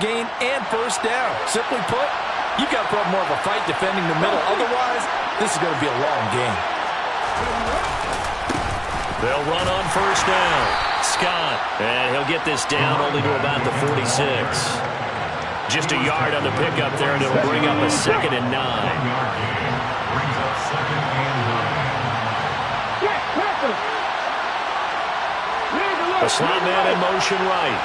gain and first down. Simply put, you've got to put up more of a fight defending the middle. Otherwise, this is going to be a long game. They'll run on first down. Scott, and he'll get this down only to about the 46. Just a yard on the pickup there, and it'll bring up a 2nd and 9. The slot man in motion right.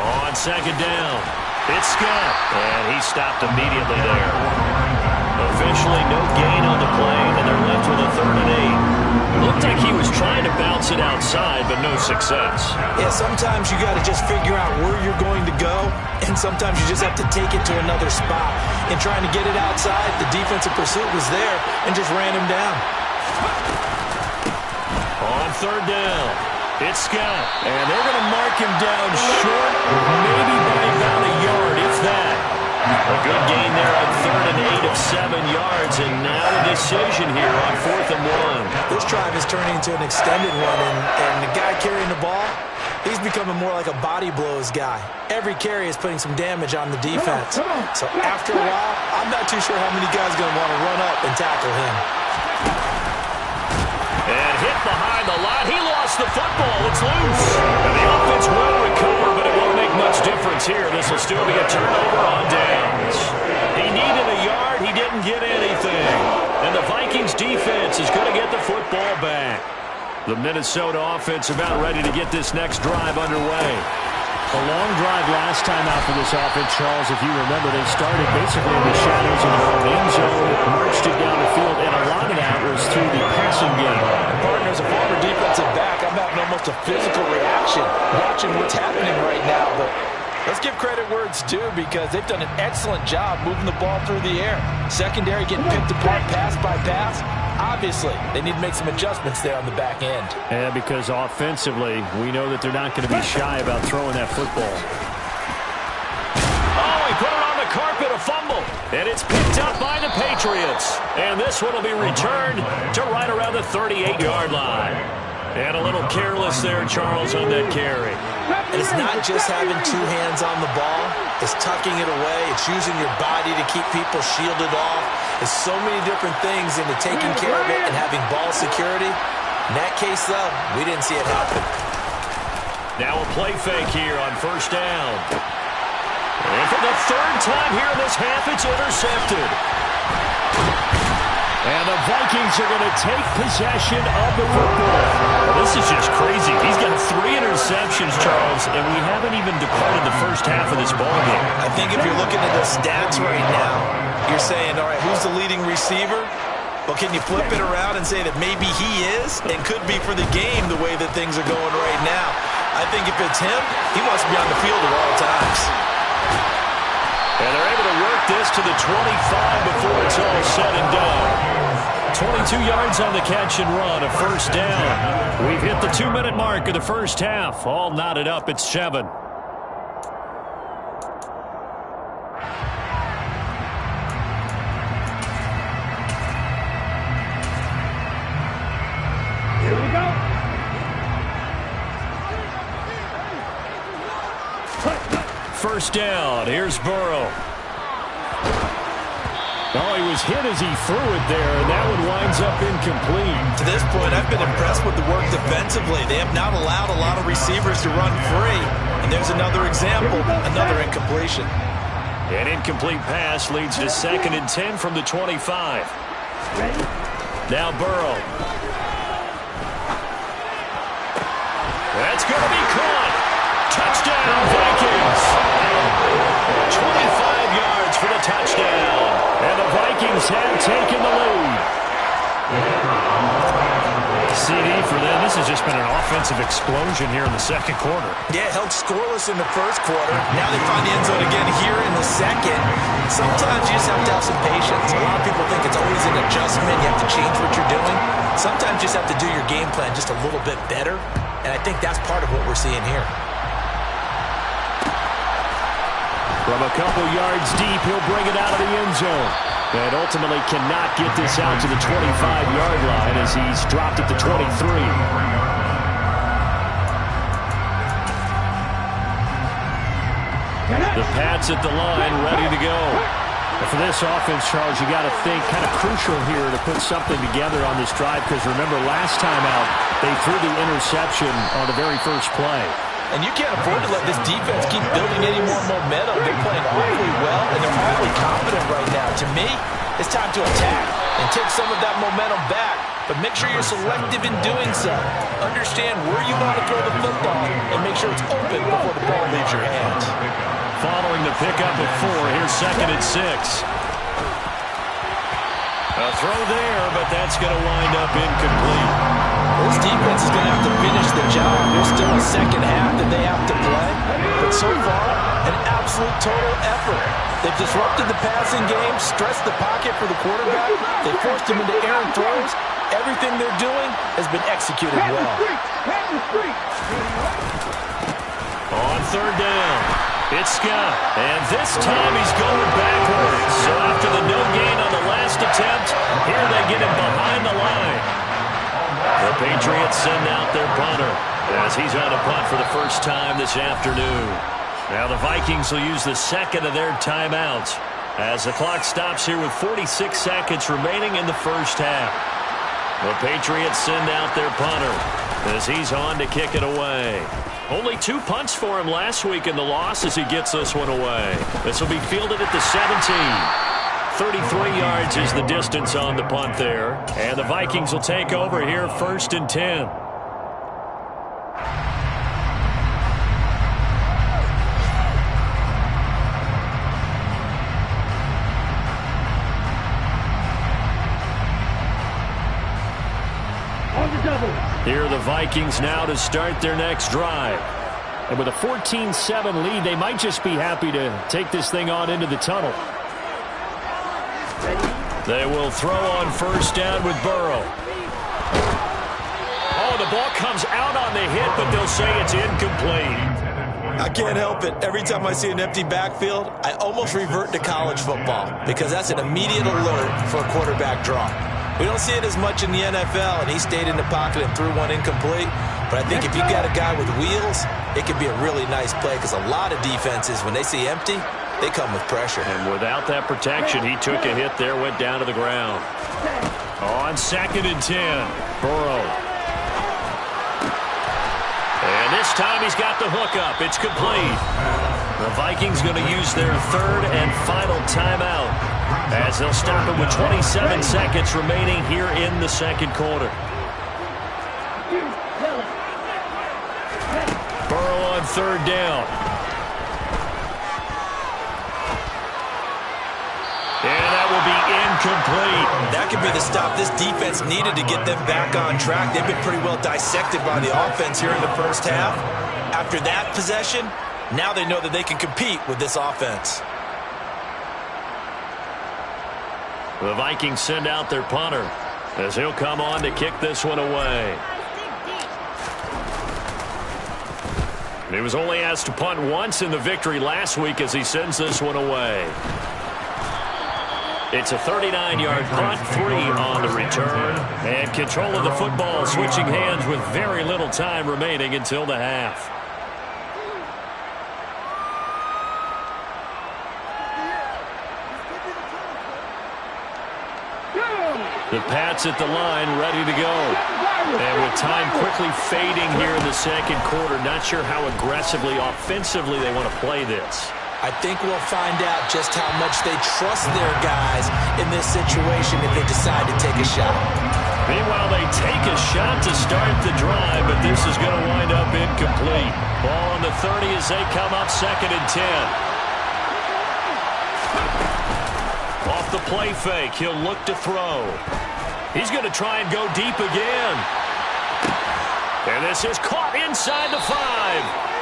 On 2nd down, it's Scott, and he stopped immediately there. Officially no gain on the play, and they're left with a 3rd and 8. Looked like he was trying to bounce it outside, but no success. Yeah, sometimes you got to just figure out where you're going to go, and sometimes you just have to take it to another spot. In trying to get it outside, the defensive pursuit was there and just ran him down. On 3rd down, it's Scott, and they're going to mark him down short, maybe by about a yard, if that. A good gain there on 3rd and 8 of 7 yards, and now a decision here on 4th and 1. This drive is turning into an extended one, and the guy carrying the ball, he's becoming more like a body blows guy. Every carry is putting some damage on the defense. So after a while, I'm not too sure how many guys are going to want to run up and tackle him. And hit behind the line. He lost the football. It's loose. And the offense will recover, but it won't make much difference here. This will still be a turnover on downs. He needed a yard. He didn't get anything. And the Vikings defense is going to get the football back. The Minnesota offense about ready to get this next drive underway. A long drive last time out for this offense, Charles. If you remember, they started basically in the shadows of their own end zone, marched it down the field, and a lot of that was through the passing game. Partner, as a former defensive back, I'm having almost a physical reaction watching what's happening right now. But let's give credit where it's due, because they've done an excellent job moving the ball through the air. Secondary getting picked apart pass by pass. Obviously, they need to make some adjustments there on the back end. And because offensively, we know that they're not going to be shy about throwing that football. Oh, he put it on the carpet, a fumble. And it's picked up by the Patriots. And this one will be returned to right around the 38-yard line. And a little careless there, Charles, on that carry. And it's not just having two hands on the ball. It's tucking it away. It's using your body to keep people shielded off. There's so many different things into taking care of it and having ball security. In that case, though, we didn't see it happen. Now a play fake here on first down. And for the 3rd time here in this half, it's intercepted. And the Vikings are going to take possession of the football. This is just crazy. He's got 3 interceptions, Charles, and we haven't even departed the first half of this ballgame. I think if you're looking at the stats right now, you're saying, all right, who's the leading receiver? Well, can you flip it around and say that maybe he is and could be for the game the way that things are going right now? I think if it's him, he wants to be on the field at all times. And they're able to work this to the 25 before it's all said and done. 22 yards on the catch and run, a first down. We've hit the 2-minute mark of the first half. All knotted up at 7. Here we go. First down. Here's Burrow. Oh, he was hit as he threw it there, and that one winds up incomplete. To this point, I've been impressed with the work defensively. They have not allowed a lot of receivers to run free. And there's another example, another incompletion. An incomplete pass leads to 2nd and 10 from the 25. Now Burrow. That's going to be caught. Touchdown, Vikings. 25 yards for the touchdown. And the Vikings have taken the lead. CD for them. This has just been an offensive explosion here in the second quarter. Yeah, held scoreless in the first quarter. Now they find the end zone again here in the second. Sometimes you just have to have some patience. A lot of people think it's always an adjustment. You have to change what you're doing. Sometimes you just have to do your game plan just a little bit better. And I think that's part of what we're seeing here. From a couple yards deep, he'll bring it out of the end zone. And ultimately cannot get this out to the 25-yard line as he's dropped at the 23. The Pats at the line, ready to go. And for this offense, Charles, you got to think kind of crucial here to put something together on this drive, because remember last time out, they threw the interception on the very first play. And you can't afford to let this defense keep building any more momentum. They're playing awfully well, and they're awfully confident right now. To me, it's time to attack and take some of that momentum back. But make sure you're selective in doing so. Understand where you want to throw the football and make sure it's open before the ball leaves your hands. Following the pickup of 4, here's 2nd and 6. A throw there, but that's going to wind up incomplete. This defense is going to have to finish the job. There's still a second half that they have to play. But so far, an absolute total effort. They've disrupted the passing game, stressed the pocket for the quarterback. They forced him into errant throws. Everything they're doing has been executed well. On 3rd down, it's Scott. And this time he's going backwards. So after the no gain on the last attempt, here they get him behind the line. The Patriots send out their punter as he's on a punt for the first time this afternoon. Now the Vikings will use the second of their timeouts as the clock stops here with 46 seconds remaining in the first half. The Patriots send out their punter as he's on to kick it away. Only 2 punts for him last week in the loss as he gets this one away. This will be fielded at the 17. 33 yards is the distance on the punt there. And the Vikings will take over here 1st and 10. Here are the Vikings now to start their next drive. And with a 14-7 lead, they might just be happy to take this thing on into the tunnel. They will throw on 1st down with Burrow. Oh, the ball comes out on the hit, but they'll say it's incomplete. I can't help it. Every time I see an empty backfield, I almost revert to college football because that's an immediate alert for a quarterback draw. We don't see it as much in the NFL, and he stayed in the pocket and threw one incomplete. But I think if you got a guy with wheels, it could be a really nice play because a lot of defenses, when they see empty, they come with pressure. And without that protection, he took a hit there, went down to the ground. On 2nd and 10, Burrow. And this time he's got the hookup. It's complete. The Vikings going to use their 3rd and final timeout as they'll stop it with 27 seconds remaining here in the 2nd quarter. Burrow on 3rd down. And that will be incomplete. That could be the stop this defense needed to get them back on track. They've been pretty well dissected by the offense here in the first half. After that possession, now they know that they can compete with this offense. The Vikings send out their punter as he'll come on to kick this one away. He was only asked to punt once in the victory last week as he sends this one away. It's a 39-yard punt, 3 on the return. And control of the football switching hands with very little time remaining until the half. The Pats at the line, ready to go. And with time quickly fading here in the 2nd quarter, not sure how aggressively, offensively they want to play this. I think we'll find out just how much they trust their guys in this situation if they decide to take a shot. Meanwhile, they take a shot to start the drive, but this is going to wind up incomplete. Ball on the 30 as they come up 2nd and 10. Off the play fake, he'll look to throw. He's going to try and go deep again. And this is caught inside the 5.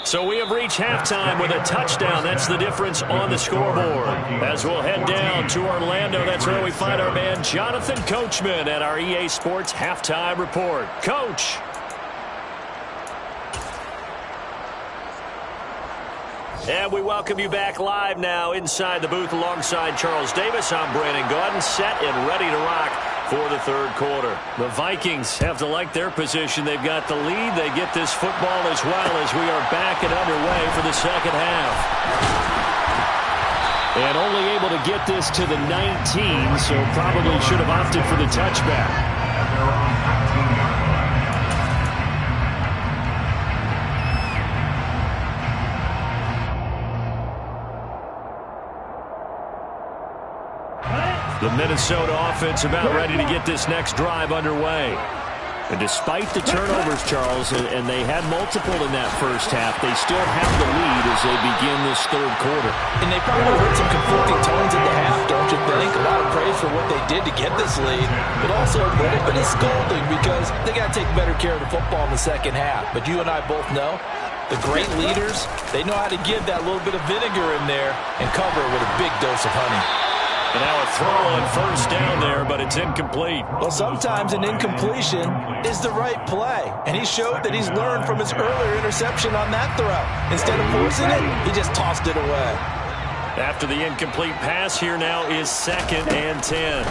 So we have reached halftime with a touchdown. That's the difference on the scoreboard. As we'll head down to Orlando, that's where we find our man Jonathan Coachman at our EA Sports Halftime Report. Coach. And we welcome you back live now inside the booth alongside Charles Davis. I'm Brandon Gaudin, set and ready to rock for the third quarter. The Vikings have to like their position. They've got the lead. They get this football as well as we are back and underway for the second half. And only able to get this to the 19, so probably should have opted for the touchback. The Minnesota offense about ready to get this next drive underway. And despite the turnovers, Charles, and they had multiple in that first half, they still have the lead as they begin this third quarter. And they probably heard some conflicting tones at the half, don't you think? A lot of praise for what they did to get this lead, but also a little bit of scolding because they got to take better care of the football in the second half. But you and I both know the great leaders, they know how to give that little bit of vinegar in there and cover it with a big dose of honey. And now a throw on first down there, but it's incomplete. Well, sometimes an incompletion is the right play. And he showed that he's learned from his earlier interception on that throw. Instead of forcing it, he just tossed it away. After the incomplete pass, here now is 2nd and 10.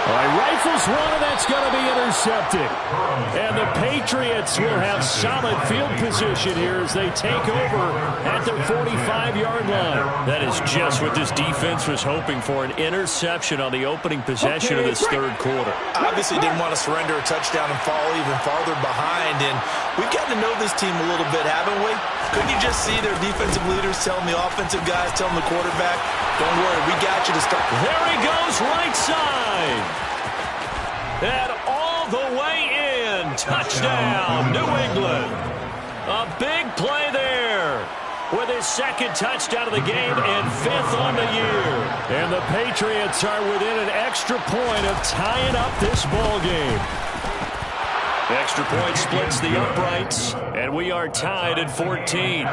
All right, rifles one, and that's going to be intercepted. And the Patriots will have solid field position here as they take over at their 45-yard line. That is just what this defense was hoping for, an interception on the opening possession of this third quarter. Obviously didn't want to surrender a touchdown and fall even farther behind, and we've gotten to know this team a little bit, haven't we? Couldn't you just see their defensive leaders telling the offensive guys, telling the quarterback, don't worry, we got you to start. There he goes, right side. And all the way in. Touchdown, New England. A big play there with his 2nd touchdown of the game and 5th on the year. And the Patriots are within an extra point of tying up this ball game. The extra point splits the uprights, and we are tied at 14.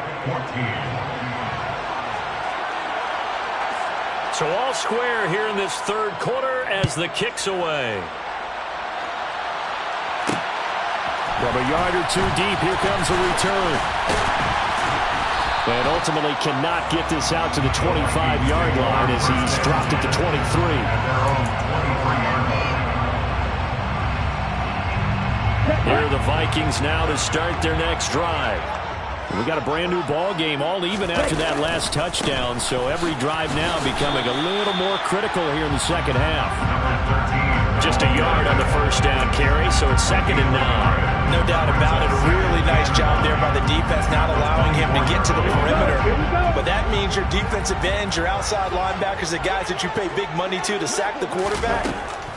So all square here in this third quarter as the kick's away. From a yard or two deep, here comes a return. And ultimately cannot get this out to the 25-yard line as he's dropped it to 23. Here are the Vikings now to start their next drive. We got a brand new ball game, all even after that last touchdown, so every drive now becoming a little more critical here in the second half. Just a yard on the first down carry, so it's 2nd and 9. No doubt about it. A really nice job there by the defense, not allowing him to get to the perimeter. But that means your defensive ends, your outside linebackers, the guys that you pay big money to sack the quarterback,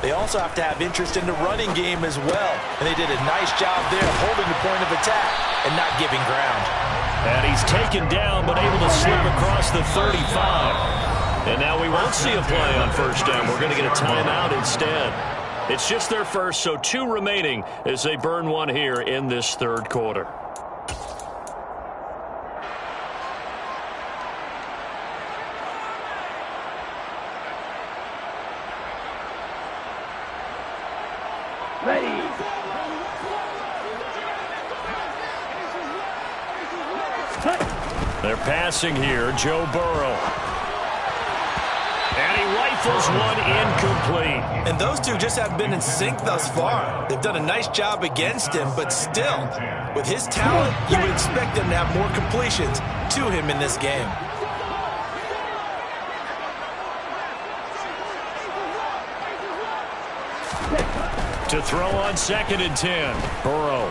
they also have to have interest in the running game as well. And they did a nice job there holding the point of attack and not giving ground. And he's taken down but able to slip across the 35. And now we won't see a play on first down. We're going to get a timeout instead. It's just their first, so 2 remaining as they burn one here in this third quarter. Ready. They're passing here, Joe Burrow. And he rifles one incomplete. And those two just haven't been in sync thus far. They've done a nice job against him, but still, with his talent, you would expect them to have more completions to him in this game. To throw on 2nd and 10, Burrow.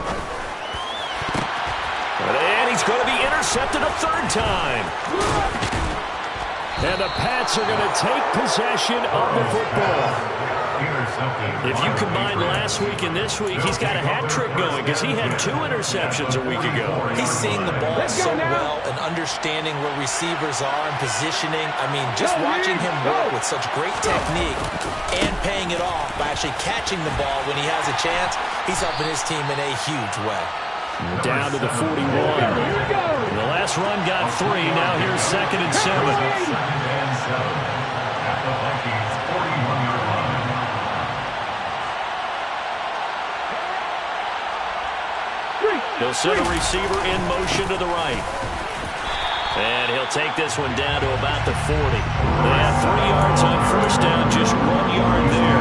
And he's going to be intercepted a 3rd time. And the Pats are going to take possession of the football. If you combine last week and this week, he's got a hat trick going because he had 2 interceptions a week ago. He's seeing the ball so well and understanding where receivers are and positioning. I mean, just watching him work with such great technique and paying it off by actually catching the ball when he has a chance, he's helping his team in a huge way. Down to the 41. The last run got 3. Now here's 2nd and 7. He'll send a receiver in motion to the right. And he'll take this one down to about the 40. They have 3 yards on first down, just 1 yard there.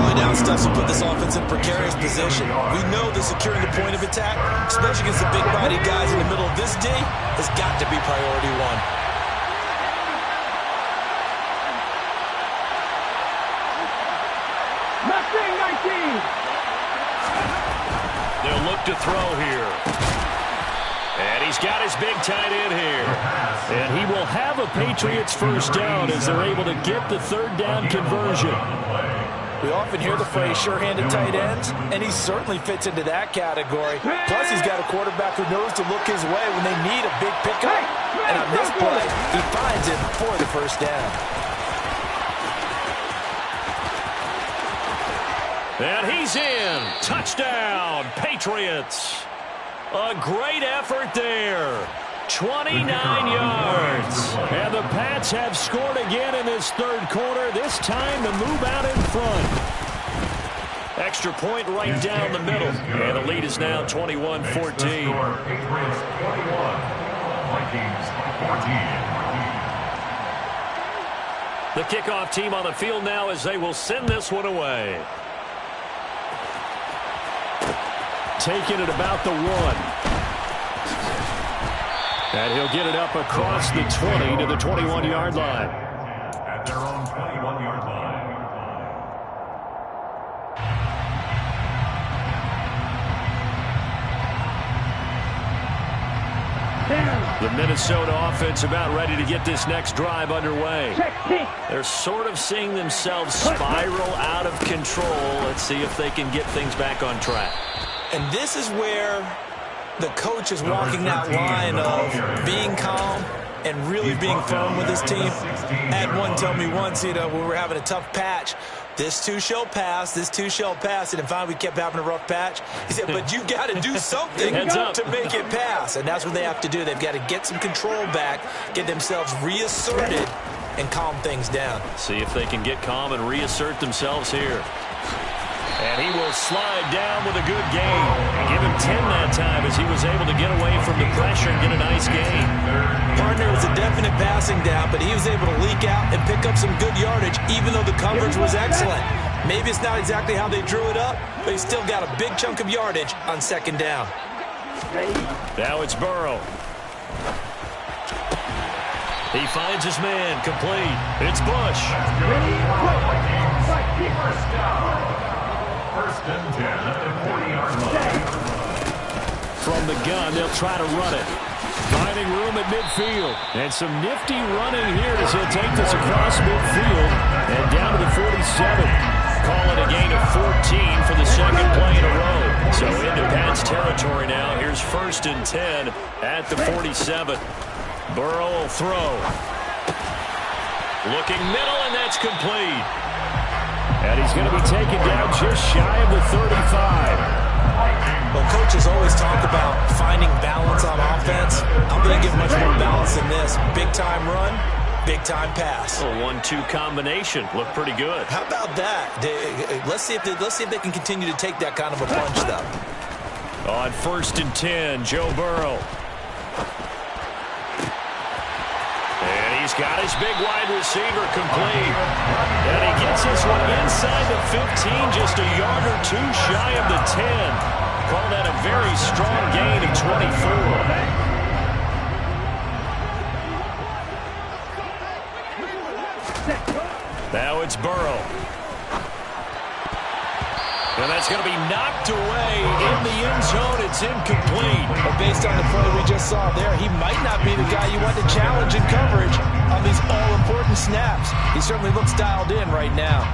Early down stuff will put this offense in a precarious position. We know that securing the point of attack, especially against the big-bodied guys in the middle of this D, has got to be priority one. They'll look to throw here. And he's got his big tight end here. And he will have a Patriots first down as they're able to get the third down conversion. We often hear the phrase sure-handed tight ends, and he certainly fits into that category. Plus, he's got a quarterback who knows to look his way when they need a big pickup. And on this play, he finds it for the first down. And he's in. Touchdown, Patriots. A great effort there. 29 yards. And the Pats have scored again in this third quarter, this time to move out in front. Extra point right down the middle. And the lead is now 21-14. The kickoff team on the field now as they will send this one away. Taking it about the 1. And he'll get it up across the 20 to the 21-yard line. At their own 21-yard line. The Minnesota offense about ready to get this next drive underway. They're sort of seeing themselves spiral out of control. Let's see if they can get things back on track. And this is where the coach is walking that line of being calm and really being firm with his team. Had one tell me once, when we were having a tough patch, this too shall pass, this too shall pass. And finally we kept having a rough patch. He said, but you got to do something to make it pass. And that's what they have to do. They've got to get some control back, get themselves reasserted, and calm things down. See if they can get calm and reassert themselves here. And he will slide down with a good gain. Give him 10 that time as he was able to get away from the pressure and get a nice gain. Partner was a definite passing down, but he was able to leak out and pick up some good yardage, even though the coverage was excellent. Maybe it's not exactly how they drew it up, but he still got a big chunk of yardage on second down. Now it's Burrow. He finds his man, complete. It's Bush. First and 10 at the 40-yard line. From the gun, they'll try to run it. Finding room at midfield. And some nifty running here as he'll take this across midfield and down to the 47. Call it a gain of 14 for the second play in a row. So into Pats territory now. Here's first and 10 at the 47. Burrow will throw. Looking middle, and that's complete. And he's going to be taken down just shy of the 35. Well, coaches always talk about finding balance on offense. I'm going to give much more balance than this. Big-time run, big-time pass. A 1-2 combination. Looked pretty good. How about that? Let's see if they can continue to take that kind of a punch, though. On first and 10, Joe Burrow. He's got his big wide receiver complete. And he gets this one inside the 15, just a yard or two shy of the 10. Call that a very strong gain of 24. Now it's Burrow. And that's going to be knocked away in the end zone. It's incomplete. But based on the play we just saw there, he might not be the guy you want to challenge in coverage on these all-important snaps. He certainly looks dialed in right now.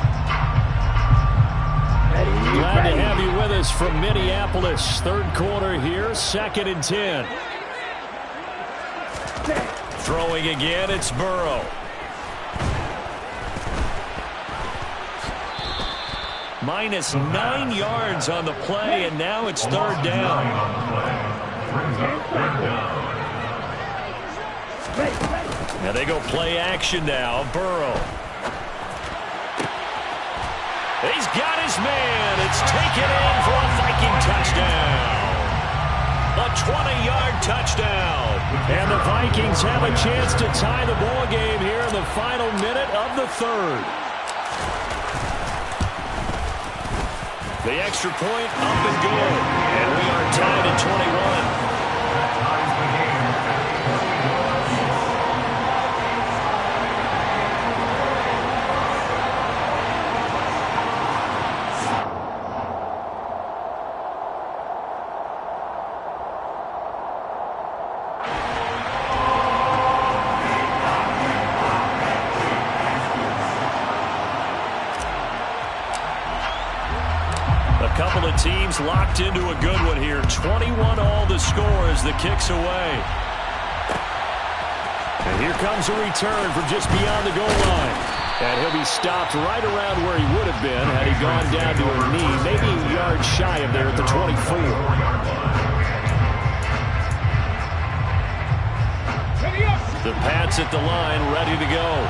Glad to have you with us from Minneapolis. Third quarter here, second and 10. Throwing again, it's Burrow. Minus 9 yards on the play, and now it's third down. Now they go play action now. Burrow. He's got his man. It's taken in for a Viking touchdown. A 20-yard touchdown. And the Vikings have a chance to tie the ball game here in the final minute of the third. The extra point up and good. And we are tied at 21. Couple of teams locked into a good one here. 21 all the score as the kick's away. And here comes a return from just beyond the goal line. And he'll be stopped right around where he would have been had he gone down to a knee, maybe a yard shy of there at the 24. The Pats at the line, ready to go.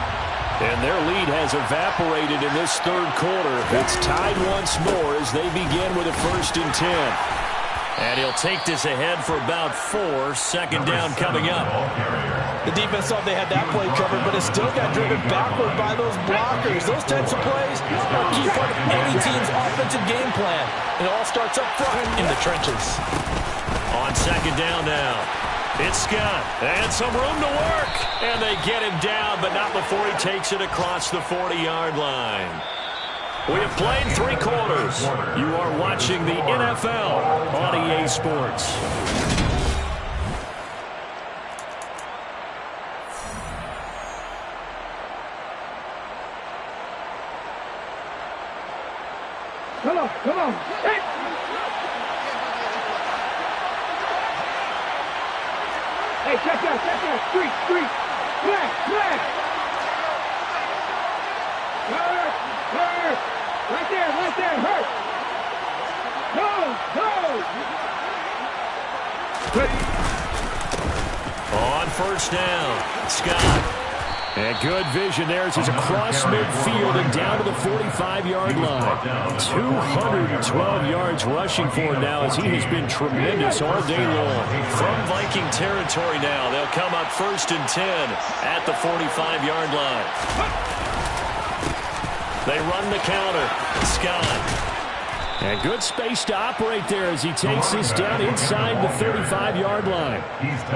And their lead has evaporated in this third quarter. It's tied once more as they begin with a 1st and 10. And he'll take this ahead for about 4. Second down coming up. The defense thought they had that play covered, but it still got driven backward by those blockers. Those types of plays are a key part of any team's offensive game plan. It all starts up front in the trenches. On second down now. It's Scott, and some room to work. And they get him down, but not before he takes it across the 40-yard line. We have played 3 quarters. You are watching the NFL on EA Sports. Come on, come on. Hey. Hey, check that. Street. Flag. Hurt. Right there, hurt. Go. On first down, Scott. And good vision there as he's across midfield and down to the 45-yard line. 212 yards rushing for him now as he has been tremendous all day long. From Viking territory now, they'll come up 1st and 10 at the 45-yard line. They run the counter. Scott. And good space to operate there as he takes this down inside the 35-yard line.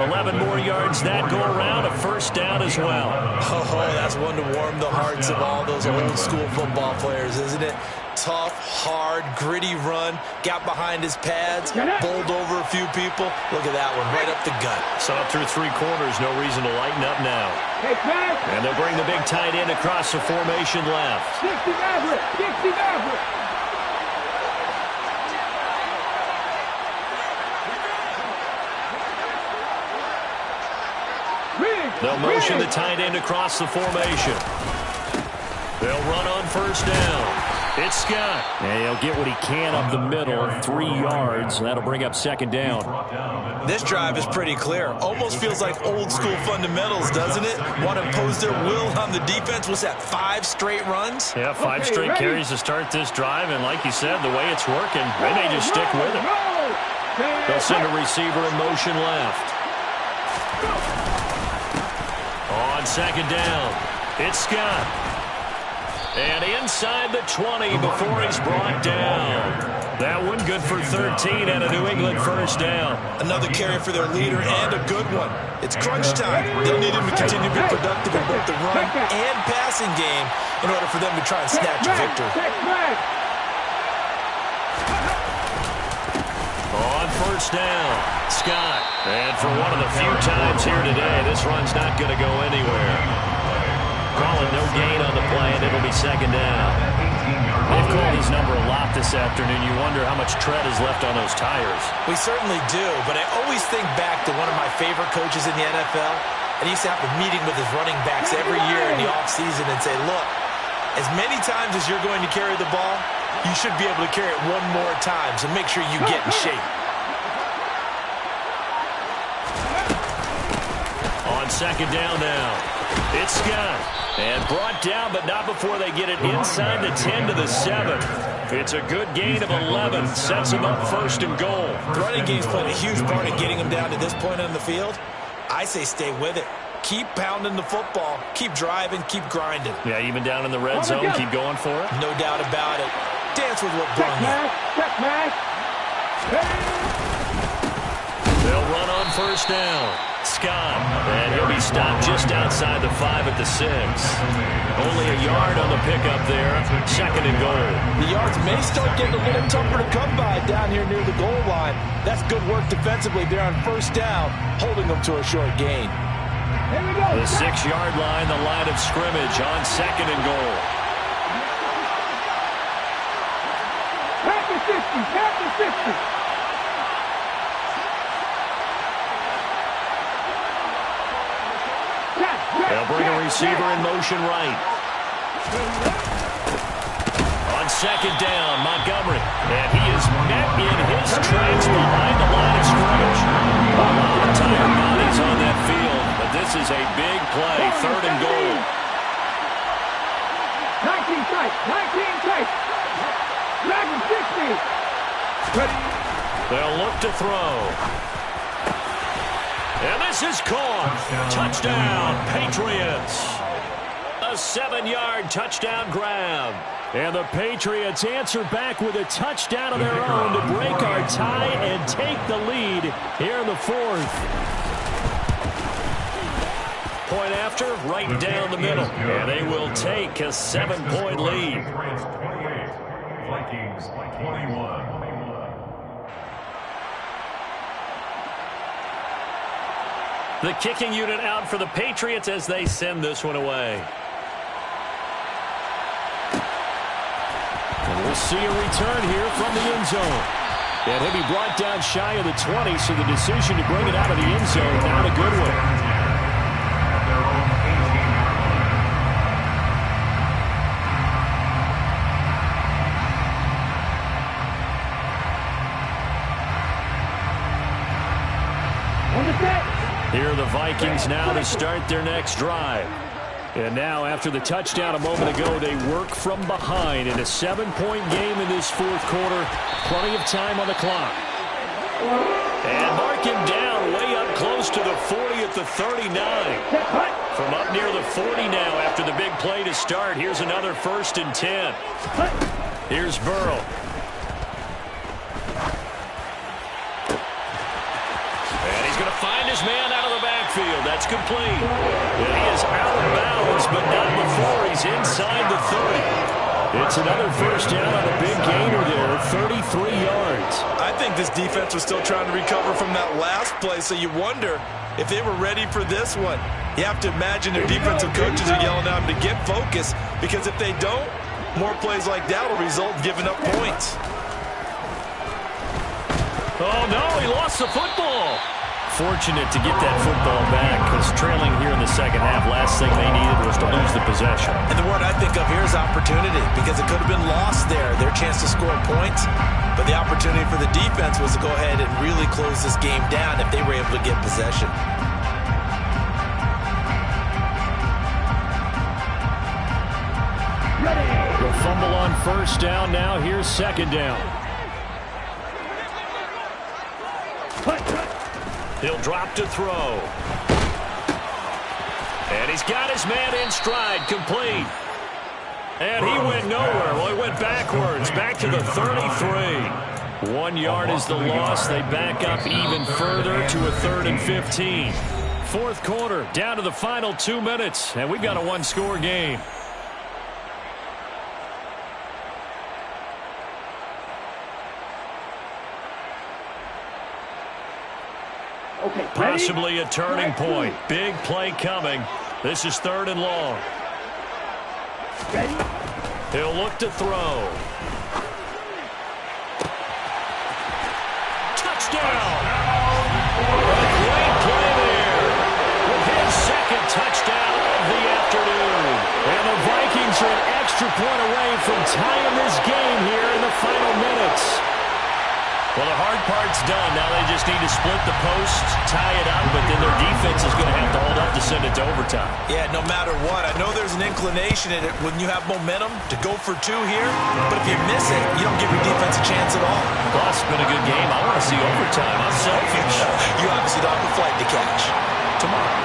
11 more yards that go around, a 1st down as well. Oh, that's one to warm the hearts of all those old school football players, isn't it? Tough, hard, gritty run, got behind his pads, bowled over a few people. Look at that one, right up the gut. So up through 3 quarters, no reason to lighten up now. And they'll bring the big tight end across the formation left. 60 Maverick. They'll motion the tight end across the formation. They'll run on 1st down. It's Scott. And he'll get what he can up the middle, 3 yards. That'll bring up 2nd down. This drive is pretty clear. Almost feels like old school fundamentals, doesn't it? Want to impose their will on the defense. Was that 5 straight runs? Yeah, 5 straight carries to start this drive. And like you said, the way it's working, they may just stick with it. They'll send a receiver in motion left. On 2nd down, it's Scott. And inside the 20 before he's brought down. That one good for 13 and a New England 1st down. Another carry for their leader and a good one. It's crunch time. They'll need him to continue to be productive in both the run and passing game in order for them to try and snatch a victory. On 1st down, Scott. And for one of the few times here today, this run's not going to go anywhere. Calling no gain on the play, and it'll be 2nd down. They've called his number a lot this afternoon. You wonder how much tread is left on those tires. We certainly do, but I always think back to one of my favorite coaches in the NFL. And he used to have a meeting with his running backs every year in the offseason and say, look, as many times as you're going to carry the ball, you should be able to carry it one more time, so make sure you get in shape. On 2nd down now, It's Scott. And brought down, but not before they get it inside the 10 to the 7. It's a good gain of 11. Sets them up first and goal. The running game's playing a huge part in getting them down to this point on the field. I say stay with it. Keep pounding the football. Keep driving. Keep grinding. Yeah, even down in the red zone, keep going for it. No doubt about it. Dance with what brung you. They'll run on first down. Scott, and he'll be stopped just outside the 5 at the 6. Only a yard on the pickup there. Second and goal. The yards may start getting a little tougher to come by down here near the goal line. That's good work defensively there on first down, holding them to a short gain. The 6-yard line, the line of scrimmage on second and goal. Back to 50, back to 50. They'll bring a receiver in motion right. On second down, Montgomery. And he is met in his tracks behind the line of scrimmage. A lot of tired bodies on that field, but this is a big play, third and goal. 19 tight, 19 tight. Dragon 60. They'll look to throw. And this is caught. Touchdown, Patriots. A 7-yard touchdown grab. And the Patriots answer back with a touchdown of their own to break our tie and take the lead here in the 4th. Point after, right down the middle. And they will take a 7-point lead. Patriots 28, Vikings 21. The kicking unit out for the Patriots as they send this one away. And we'll see a return here from the end zone. And he'll be brought down shy of the 20, so the decision to bring it out of the end zone, not a good one. Here are the Vikings now to start their next drive. And now, after the touchdown a moment ago, they work from behind in a 7-point game in this 4th quarter. Plenty of time on the clock. And mark him down way up close to the 40 at the 39. From up near the 40 now after the big play to start. Here's another 1st and 10. Here's Burrow. And he's going to find his man out of the backfield. That's complete. And he is out of bounds, but not before he's inside the 30. It's another first down on a big gainer there, 33 yards. I think this defense was still trying to recover from that last play, so you wonder if they were ready for this one. You have to imagine their defensive coaches are yelling at them to get focused, because if they don't, more plays like that will result in giving up points. Oh, no, he lost the football. Fortunate to get that football back, because trailing here in the second half, last thing they needed was to lose the possession. And the word I think of here is opportunity, because it could have been lost there, their chance to score points. But the opportunity for the defense was to go ahead and really close this game down if they were able to get possession. The fumble on first down now. Here's second down. He'll drop to throw. And he's got his man in stride, complete. And he went nowhere. Well, he went backwards, back to the 33. 1 yard is the loss. They back up even further to a 3rd and 15. 4th quarter, down to the final 2 minutes, and we've got a 1-score game. Okay, Possibly a turning point. Big play coming. This is 3rd and long. Ready? He'll look to throw. Touchdown! A great play there with his 2nd touchdown of the afternoon. And the Vikings are an extra point away from tying this game here in the final minutes. Well, the hard part's done. Now they just need to split the posts, tie it up, but then their defense is going to have to hold up to send it to overtime. Yeah, no matter what. I know there's an inclination in it when you have momentum to go for two here, but if you miss it, you don't give your defense a chance at all. Plus, it's been a good game. I want to see overtime. I'm selfish. You obviously don't have a flight to catch. Tomorrow.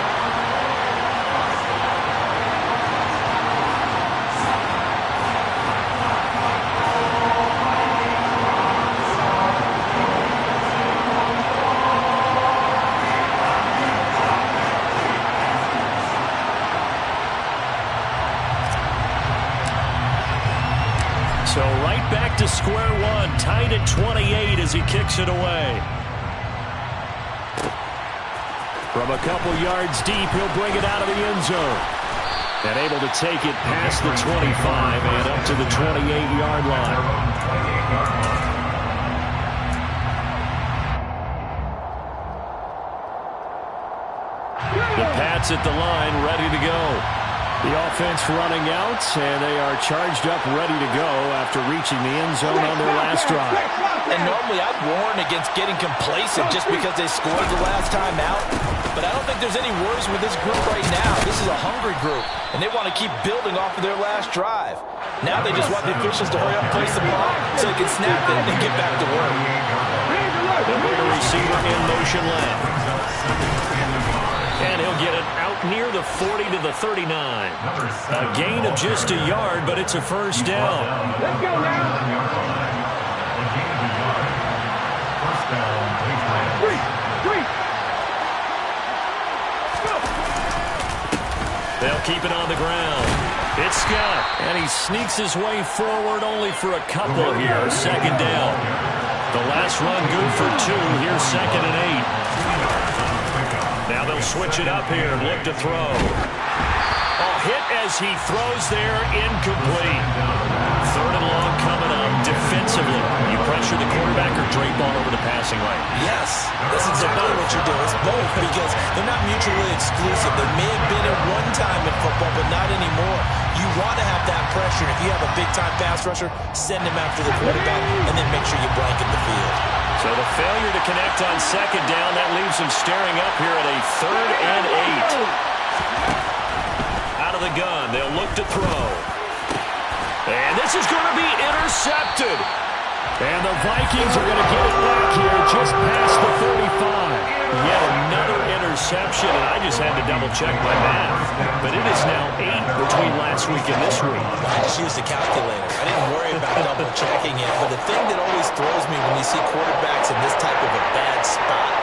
So right back to square one, tied at 28 as he kicks it away. From a couple yards deep, he'll bring it out of the end zone. And able to take it past the 25 and up to the 28-yard line. The Pats at the line, ready to go. The offense running out, and they are charged up, ready to go after reaching the end zone on their last drive. And normally I'd warn against getting complacent just because they scored the last time out. But I don't think there's any worries with this group right now. This is a hungry group, and they want to keep building off of their last drive. Now they just want the officials to hurry up and place the ball so they can snap it and get back to work. The receiver in motion left. And he'll get it out near the 40 to the 39. A gain of just a yard, but it's a first down. Let's go now. Three. They'll keep it on the ground. It's Scott, and he sneaks his way forward only for a couple here. Second down. The last run good for two. Here's 2nd and 8. Now they'll switch it up here and look to throw. Hit as he throws there, incomplete. 3rd and long coming up defensively. You pressure the quarterback or drape ball over the passing lane? Yes, that's exactly what you're doing. It's both because they're not mutually exclusive. They may have been at one time in football, but not anymore. You want to have that pressure. If you have a big-time pass rusher, send him after the quarterback and then make sure you blanket the field. So the failure to connect on 2nd down, that leaves him staring up here at a 3rd and 8. Out of the gun, they'll look to throw. And this is going to be intercepted. And the Vikings are going to get it back here just past the 35. Yet another interception, and I just had to double-check my math. But it is now 8 between last week and this week. I just used a calculator. I didn't worry about double-checking it. But the thing that always throws me when you see quarterbacks in this type of a bad spot,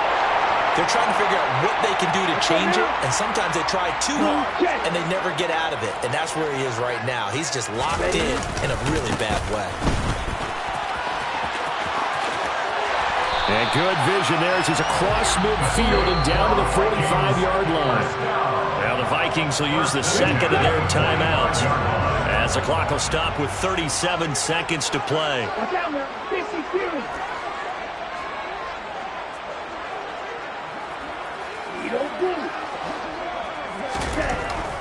they're trying to figure out what they can do to change it, and sometimes they try too hard, and they never get out of it. And that's where he is right now. He's just locked in a really bad way. And good vision there as he's across midfield and down to the 45-yard line. Now the Vikings will use the 2nd of their timeouts as the clock will stop with 37 seconds to play. Watch out now. 50-50.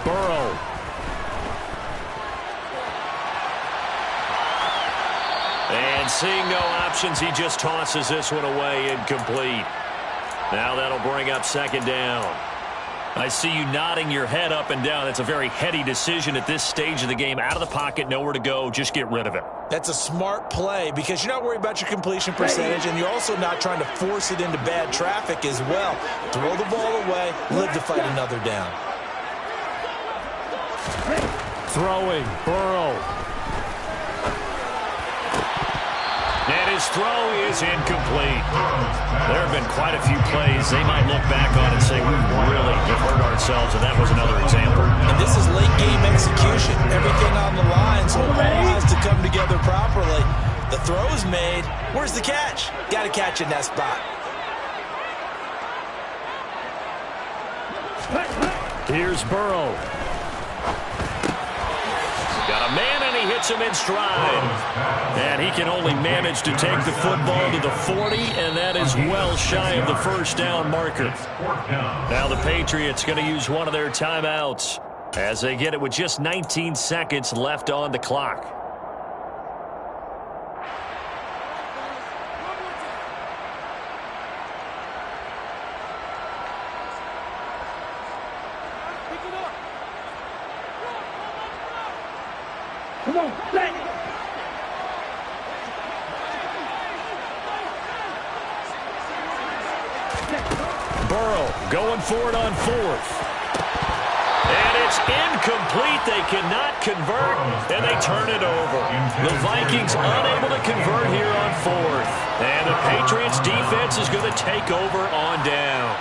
Burrow. And seeing no options, he just tosses this one away, incomplete. Now that'll bring up 2nd down. I see you nodding your head up and down. That's a very heady decision at this stage of the game. Out of the pocket, nowhere to go. Just get rid of it. That's a smart play because you're not worried about your completion percentage, and you're also not trying to force it into bad traffic as well. Throw the ball away, live to fight another down. Throwing, Burrow. And his throw is incomplete. There have been quite a few plays they might look back on and say, we really have hurt ourselves, and that was another example. And this is late-game execution. Everything on the line, so it all has to come together properly. The throw's made. Where's the catch? Got to catch in that spot. Here's Burrow. Got a man, and he hits him in stride. And he can only manage to take the football to the 40, and that is well shy of the first down marker. Now the Patriots going to use one of their timeouts as they get it with just 19 seconds left on the clock. Come on, set. Burrow going for it on fourth. And it's incomplete. They cannot convert, and they turn it over. The Vikings unable to convert here on fourth. And the Patriots defense is going to take over on down.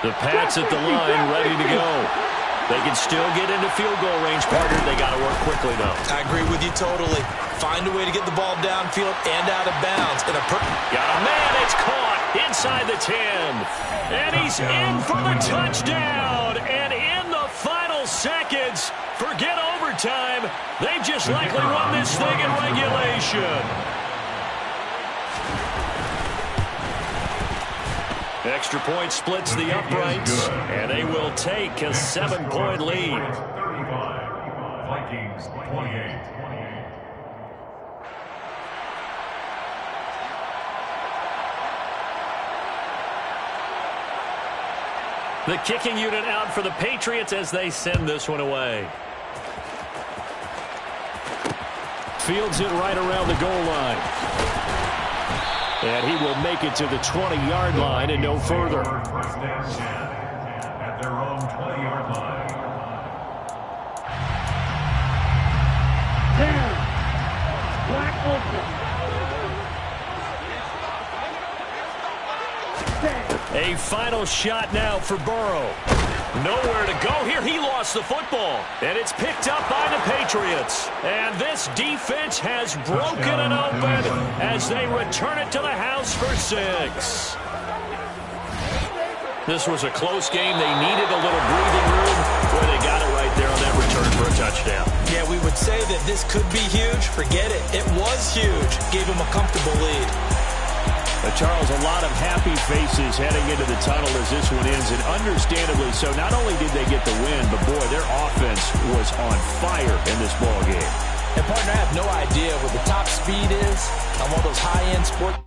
The Pats at the line, ready to go. They can still get into field goal range, partner. They got to work quickly, though. I agree with you totally. Find a way to get the ball downfield and out of bounds. Got a man. It's caught inside the 10. And he's in for the touchdown. And in the final seconds, forget overtime. They just likely won this thing in regulation. Extra point splits the uprights, and they will take a 7-point lead. 35, Vikings 28. The kicking unit out for the Patriots as they send this one away. Fields it right around the goal line. And he will make it to the 20-yard line and no further. First down 10 at their own 20-yard line. 10. Black open. A final shot now for Burrow. Nowhere to go here. He lost the football. And it's picked up by the Patriots. And this defense has broken it open as they return it to the house for 6. This was a close game. They needed a little breathing room. Boy, they got it right there on that return for a touchdown. Yeah, we would say that this could be huge. Forget it. It was huge. Gave him a comfortable lead. Charles, a lot of happy faces heading into the tunnel as this one ends, and understandably so. Not only did they get the win, but, boy, their offense was on fire in this ball game. And, partner, I have no idea what the top speed is on one of those high-end sports.